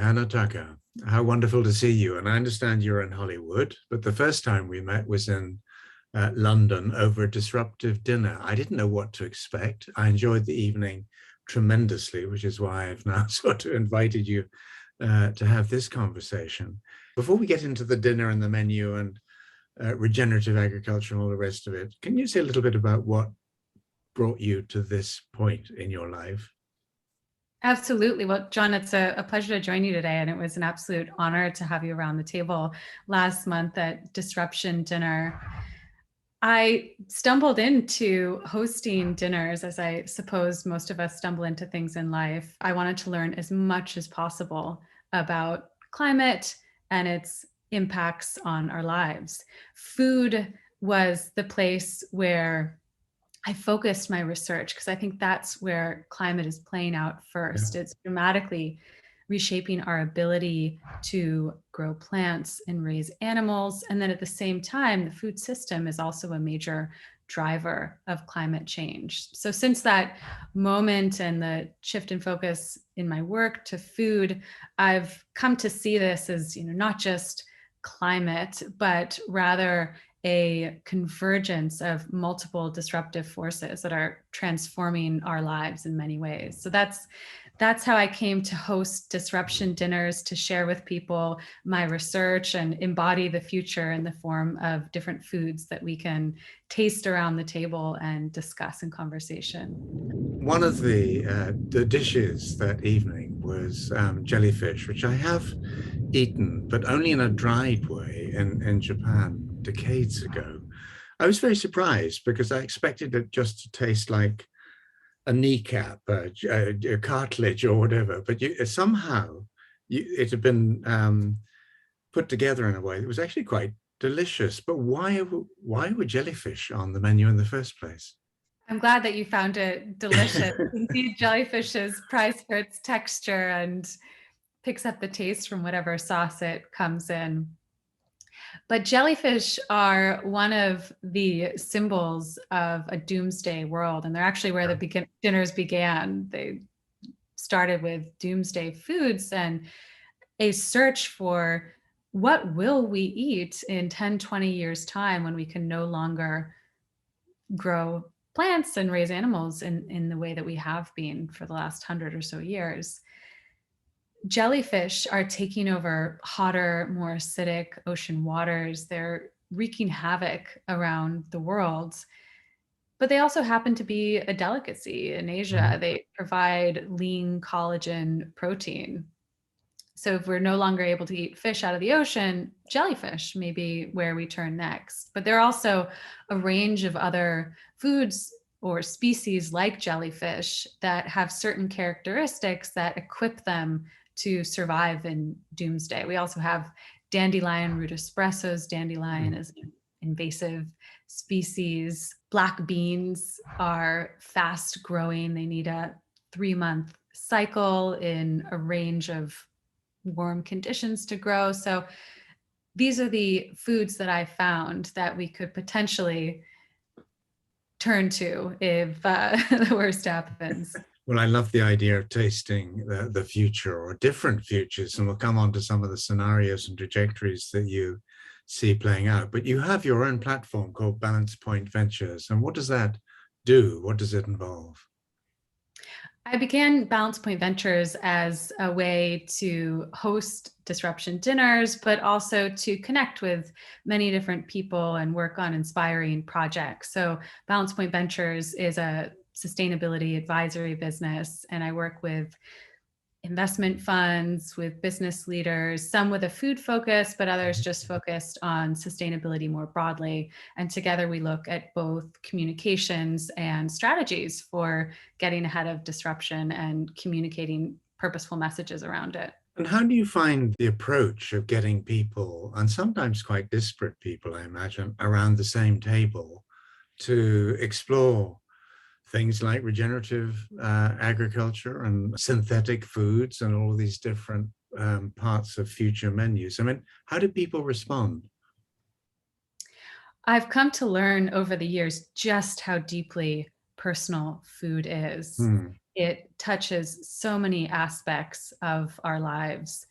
Hannah Tucker. How wonderful to see you. And I understand you're in Hollywood, but the first time we met was in London over a disruptive dinner. I didn't know what to expect. I enjoyed the evening tremendously, which is why I've now sort of invited you to have this conversation. Before we get into the dinner and the menu and regenerative agriculture and all the rest of it, can you say a little bit about what brought you to this point in your life? Absolutely. Well, John, it's a pleasure to join you today. And it was an absolute honor to have you around the table last month at Disruption Dinner. I stumbled into hosting dinners, as I suppose most of us stumble into things in life. I wanted to learn as much as possible about climate and its impacts on our lives. Food was the place where I focused my research because I think that's where climate is playing out first. It's dramatically reshaping our ability to grow plants and raise animals. And then at the same time, the food system is also a major driver of climate change. So since that moment and the shift in focus in my work to food, I've come to see this as, not just climate, but rather a convergence of multiple disruptive forces that are transforming our lives in many ways. So that's how I came to host disruption dinners, to share with people my research and embody the future in the form of different foods that we can taste around the table and discuss in conversation. One of the dishes that evening was jellyfish, which I have eaten, but only in a dried way in Japan decades ago. I was very surprised because I expected it just to taste like a kneecap, a cartilage or whatever, but it had been put together in a way that was actually quite delicious. But why were jellyfish on the menu in the first place? I'm glad that you found it delicious. Indeed, jellyfish is prized for its texture and picks up the taste from whatever sauce it comes in. But jellyfish are one of the symbols of a doomsday world, and they're actually where the dinners began. They started with doomsday foods and a search for what will we eat in 10, 20 years' time when we can no longer grow plants and raise animals in the way that we have been for the last 100 or so years. Jellyfish are taking over hotter, more acidic ocean waters. They're wreaking havoc around the world. But they also happen to be a delicacy in Asia. They provide lean collagen protein. So if we're no longer able to eat fish out of the ocean, jellyfish may be where we turn next. But there are also a range of other foods or species like jellyfish that have certain characteristics that equip them to survive in doomsday. We also have dandelion root espressos. Dandelion is an invasive species. Black beans are fast growing. They need a 3-month cycle in a range of warm conditions to grow. So these are the foods that I found that we could potentially turn to if the worst happens. Well, I love the idea of tasting the future or different futures, and we'll come on to some of the scenarios and trajectories that you see playing out. But you have your own platform called Balance Point Ventures. And what does that do? What does it involve? I began Balance Point Ventures as a way to host disruption dinners, but also to connect with many different people and work on inspiring projects. So Balance Point Ventures is a sustainability advisory business, and I work with investment funds, with business leaders, some with a food focus, but others just focused on sustainability more broadly. And together we look at both communications and strategies for getting ahead of disruption and communicating purposeful messages around it. And how do you find the approach of getting people, and sometimes quite disparate people, I imagine, around the same table to explore things like regenerative agriculture and synthetic foods and all of these different parts of future menus? I mean, how do people respond? I've come to learn over the years just how deeply personal food is. It touches so many aspects of our lives.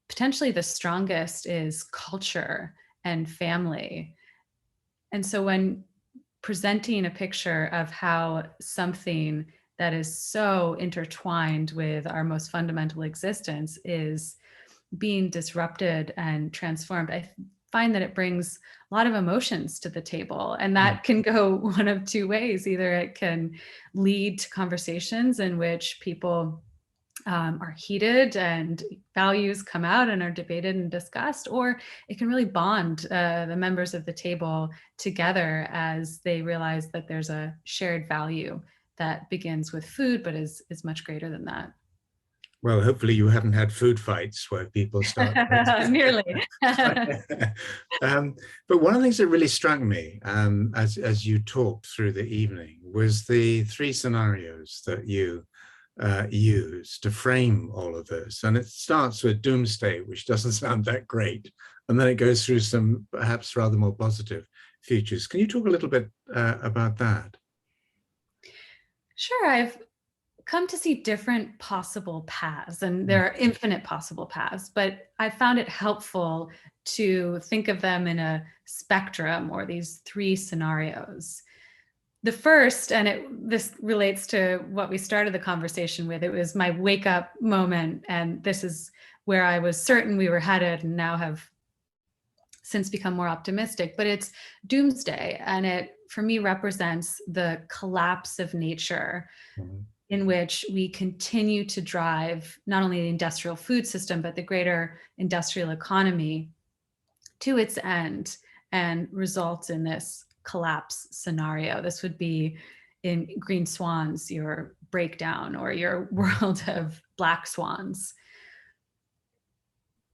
Potentially the strongest is culture and family. And so when presenting a picture of how something that is so intertwined with our most fundamental existence is being disrupted and transformed, I find that it brings a lot of emotions to the table. And Mm. that can go one of two ways. Either it can lead to conversations in which people are heated and values come out and are debated and discussed, or it can really bond the members of the table together as they realize that there's a shared value that begins with food, but is much greater than that. Well, hopefully you haven't had food fights where people start. Nearly. But one of the things that really struck me as you talked through the evening was the three scenarios that you use to frame all of this. And it starts with doomsday, which doesn't sound that great. And then it goes through some perhaps rather more positive futures. Can you talk a little bit about that? Sure. I've come to see different possible paths, and there are infinite possible paths, but I found it helpful to think of them in a spectrum, or these three scenarios. The first, and this relates to what we started the conversation with, it was my wake up moment, and this is where I was certain we were headed and now have since become more optimistic, but it's doomsday, and it for me represents the collapse of nature, Mhm. in which we continue to drive not only the industrial food system, but the greater industrial economy to its end, and results in this collapse scenario. This would be in Green Swans, your breakdown, or your world of black swans.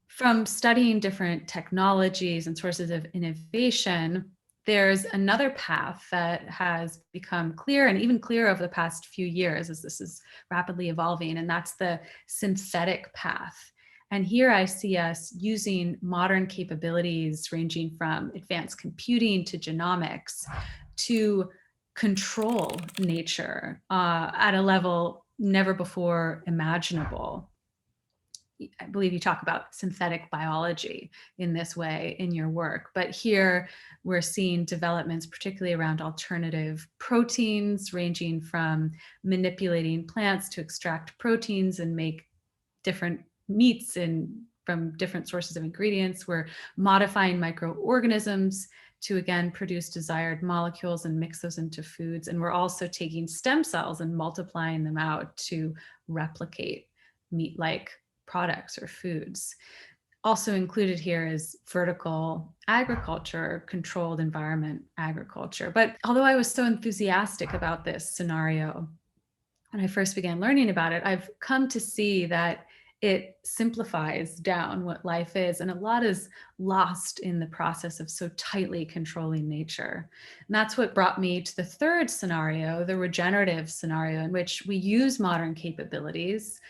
From studying different technologies and sources of innovation, there's another path that has become clear, and even clearer over the past few years as this is rapidly evolving, and that's the synthetic path. And here I see us using modern capabilities ranging from advanced computing to genomics to control nature at a level never before imaginable. I believe you talk about synthetic biology in this way in your work, but here we're seeing developments, particularly around alternative proteins, ranging from manipulating plants to extract proteins and make different meats from different sources of ingredients. We're modifying microorganisms to again produce desired molecules and mix those into foods. And we're also taking stem cells and multiplying them out to replicate meat-like products or foods. Also included here is vertical agriculture, controlled environment agriculture. But although I was so enthusiastic about this scenario when I first began learning about it, I've come to see that it simplifies down what life is, and a lot is lost in the process of so tightly controlling nature. And that's what brought me to the third scenario, the regenerative scenario, in which we use modern capabilities,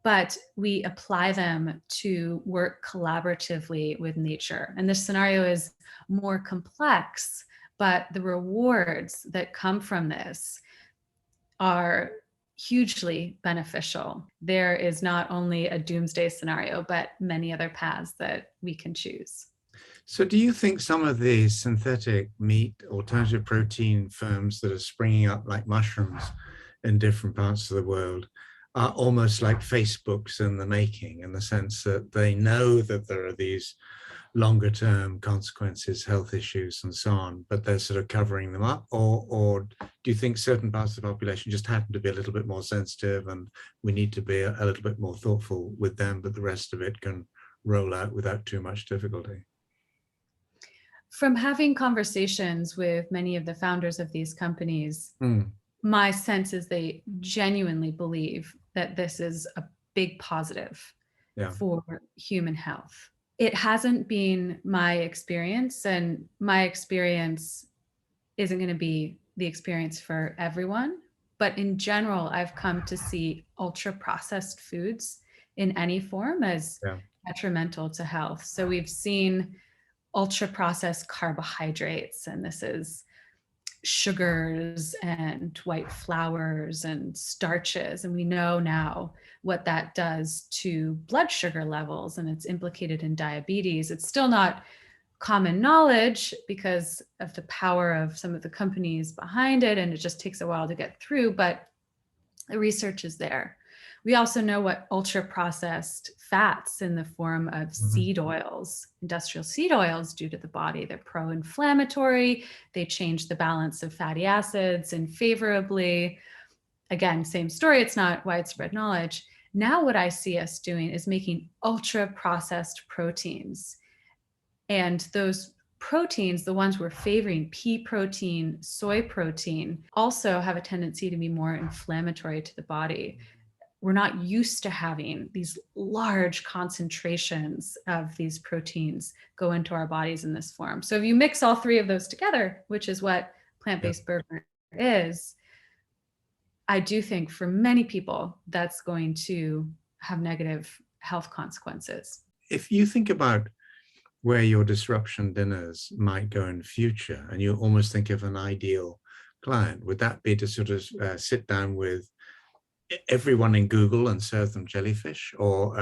but we apply them to work collaboratively with nature. And this scenario is more complex, but the rewards that come from this are hugely beneficial. There is not only a doomsday scenario, but many other paths that we can choose. So do you think some of the synthetic meat, alternative protein firms that are springing up like mushrooms in different parts of the world are almost like Facebooks in the making, in the sense that they know that there are these longer term consequences, health issues and so on, but they're sort of covering them up? Or do you think certain parts of the population just happen to be a little bit more sensitive and we need to be a little bit more thoughtful with them, but the rest of it can roll out without too much difficulty? From having conversations with many of the founders of these companies, Mm, my sense is they genuinely believe that this is a big positive yeah. for human health. It hasn't been my experience, and my experience isn't going to be the experience for everyone. But in general, I've come to see ultra processed foods in any form as Yeah. detrimental to health. So we've seen ultra processed carbohydrates, and this is sugars and white flours and starches. And we know now what that does to blood sugar levels, and it's implicated in diabetes. It's still not common knowledge because of the power of some of the companies behind it, and it just takes a while to get through, but the research is there. We also know what ultra processed fats in the form of seed oils, industrial seed oils, do to the body. They're pro-inflammatory. They change the balance of fatty acids and favorably. Again, same story. It's not widespread knowledge. Now what I see us doing is making ultra processed proteins. And those proteins, the ones we're favoring, pea protein, soy protein, also have a tendency to be more inflammatory to the body. We're not used to having these large concentrations of these proteins go into our bodies in this form. So if you mix all three of those together, which is what plant-based burger is, I do think for many people that's going to have negative health consequences. If you think about where your disruption dinners might go in future, and you almost think of an ideal client, would that be to sort of sit down with everyone in Google and serve them jellyfish? Or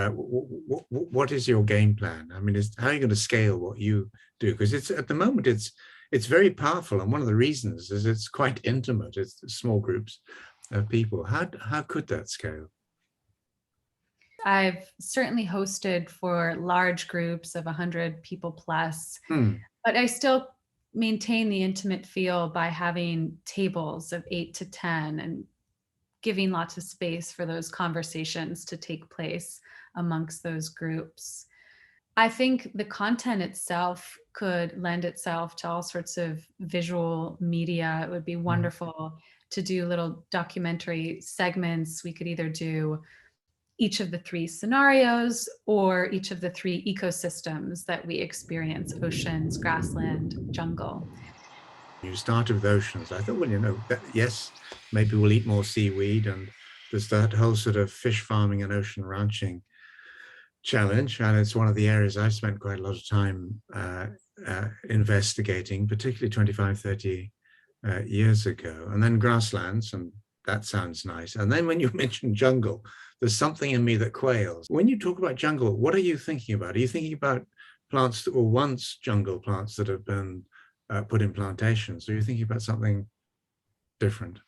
what is your game plan? I mean, how are you going to scale what you do? Because it's at the moment, it's very powerful. And one of the reasons is it's quite intimate. It's small groups of people. How could that scale? I've certainly hosted for large groups of 100 people plus, but I still maintain the intimate feel by having tables of 8 to 10 and giving lots of space for those conversations to take place amongst those groups. I think the content itself could lend itself to all sorts of visual media. It would be wonderful to do little documentary segments. We could either do each of the 3 scenarios or each of the 3 ecosystems that we experience: oceans, grassland, jungle. You started with oceans. I thought, well, you know, yes, maybe we'll eat more seaweed, and there's that whole sort of fish farming and ocean ranching challenge, and it's one of the areas I've spent quite a lot of time investigating, particularly 25, 30 years ago. And then grasslands, and that sounds nice. And then when you mention jungle, there's something in me that quails. When you talk about jungle, what are you thinking about? Are you thinking about plants that were once jungle plants that have been put in plantations? Or are you thinking about something different?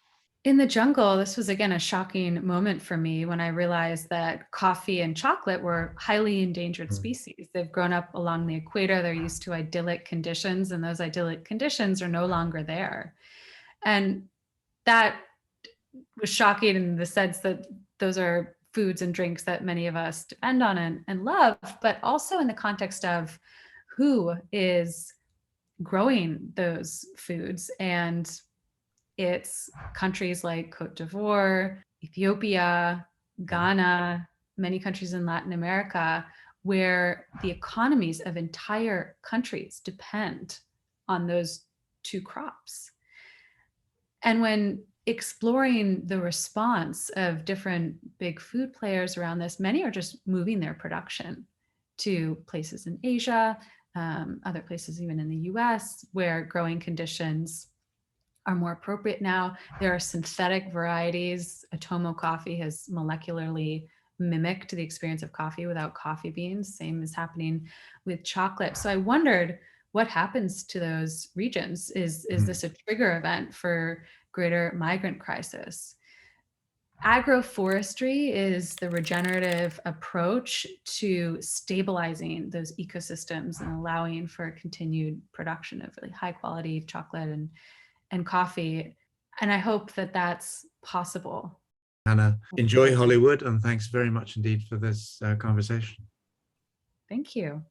In the jungle, this was again a shocking moment for me when I realized that coffee and chocolate were highly endangered species. They've grown up along the equator. They're used to idyllic conditions, and those idyllic conditions are no longer there. And that was shocking in the sense that those are foods and drinks that many of us depend on and love, but also in the context of who is growing those foods. And it's countries like Cote d'Ivoire, Ethiopia, Ghana, many countries in Latin America, where the economies of entire countries depend on those 2 crops. And when exploring the response of different big food players around this, many are just moving their production to places in Asia, other places even in the US, where growing conditions are more appropriate now. There are synthetic varieties. Atomo coffee has molecularly mimicked the experience of coffee without coffee beans. Same is happening with chocolate. So I wondered what happens to those regions. Is this a trigger event for greater migrant crisis? Agroforestry is the regenerative approach to stabilizing those ecosystems and allowing for continued production of really high quality chocolate and coffee. And I hope that that's possible. Hannah, enjoy Hollywood, and thanks very much indeed for this conversation. Thank you.